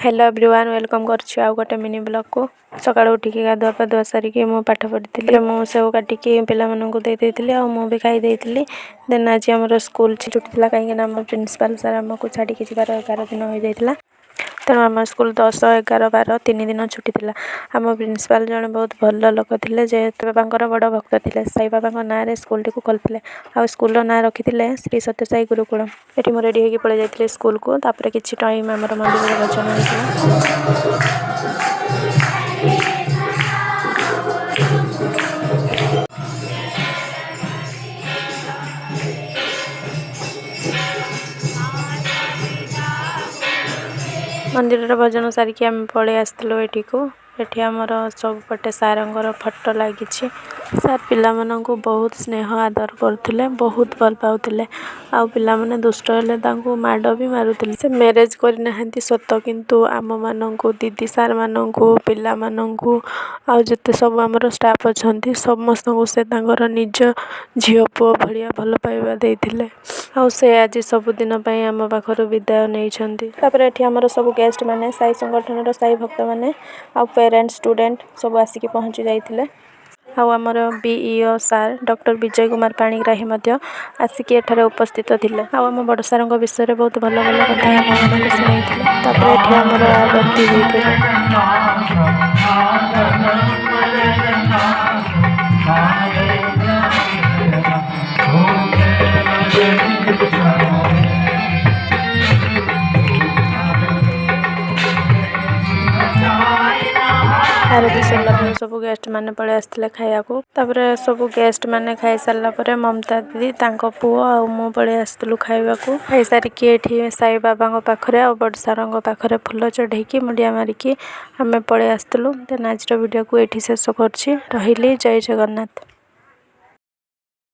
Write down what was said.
Hello everyone welcome करछु आउ गोटे mini blog को सकाळु उठिकी गाधुआ पाधुआ सारिकी मो पाठ पढ़ी मु सेव काटिकी पिला माननकु दे देइतिली आ मु भी खाई देइतिली। देन आज हमर स्कूल छुट्टी थिला काहे ना हमर प्रिंसिपल सर हमको छाड़ी के जिबार 11 दिन होई जाइतिला। तेणु आम स्कूल 10, 11, 12 3 दिन छुट्टी थिला। आम प्रिंसिपल जने बहुत भल लोक थिले जे बाबांकर बड़ भक्त थिले। साई बाबा ना रे स्कूल टी को खोलथिले आ स्कूल ना रखिथिले श्री सत्य साई गुरुकुलम। एठी मो रेडी हेकी पळे जाइतिले स्कूल को। तापर किछि टाइम हमर मंदिर रे भजन होइतिला। मंदिर भजन सारिकी आम पळे आसतलो एठी को। एठी हमर सब पटे सारंगर फोटो लागिछि। सार पिला माननकु बहुत स्नेह आदर करथिले, बहुत भल पाउथिले। आ पिला माने दुष्ट हेले तांकु माडो भी मारुथिले। से मैरिज करि नहंती सत किंतु आम माननकु दीदी सार माननकु पिला माननकु आ जते सब हमर स्टाफ अछंती समस्त को से तांगर निज झियो पो भलिया भल पाइबा देइथिले। आ से आज सब दिन पई आम पाखरु विदाय नै छंती। तापर एठी हमर सब गेस्ट माने साई संगठन रो साई भक्त माने आ पेरेंट्स स्टूडेंट सब आसिकी पहुंची जाइथिले। आ हमर BEO sir doctor Vijay Kumar Panigrahi मध्य आसिकी एठारे उपस्थित थिले। आ हम बड़ सरंग विषय रे बहुत भल भल कथा हमन सुनाइथिले। तापर एठी हमर आरती होइथिले। आरती सरला पर सब गेस्ट माने पळे आस्थिले खाया को। तापर सब गेस्ट माने खाई सरला पर ममता दीदी तांको पुओ आ मो पळे आस्तलु खाइबा को। खाई सारी के एठी साई बाबा को पाखरे आ बड सारंग पाखरे फुल चढ़ेकी मुंडिया मारिकी हमें पळे आस्तलु। देन आज वीडियो को एठी शेष करछि। रहिली जय जगन्नाथ।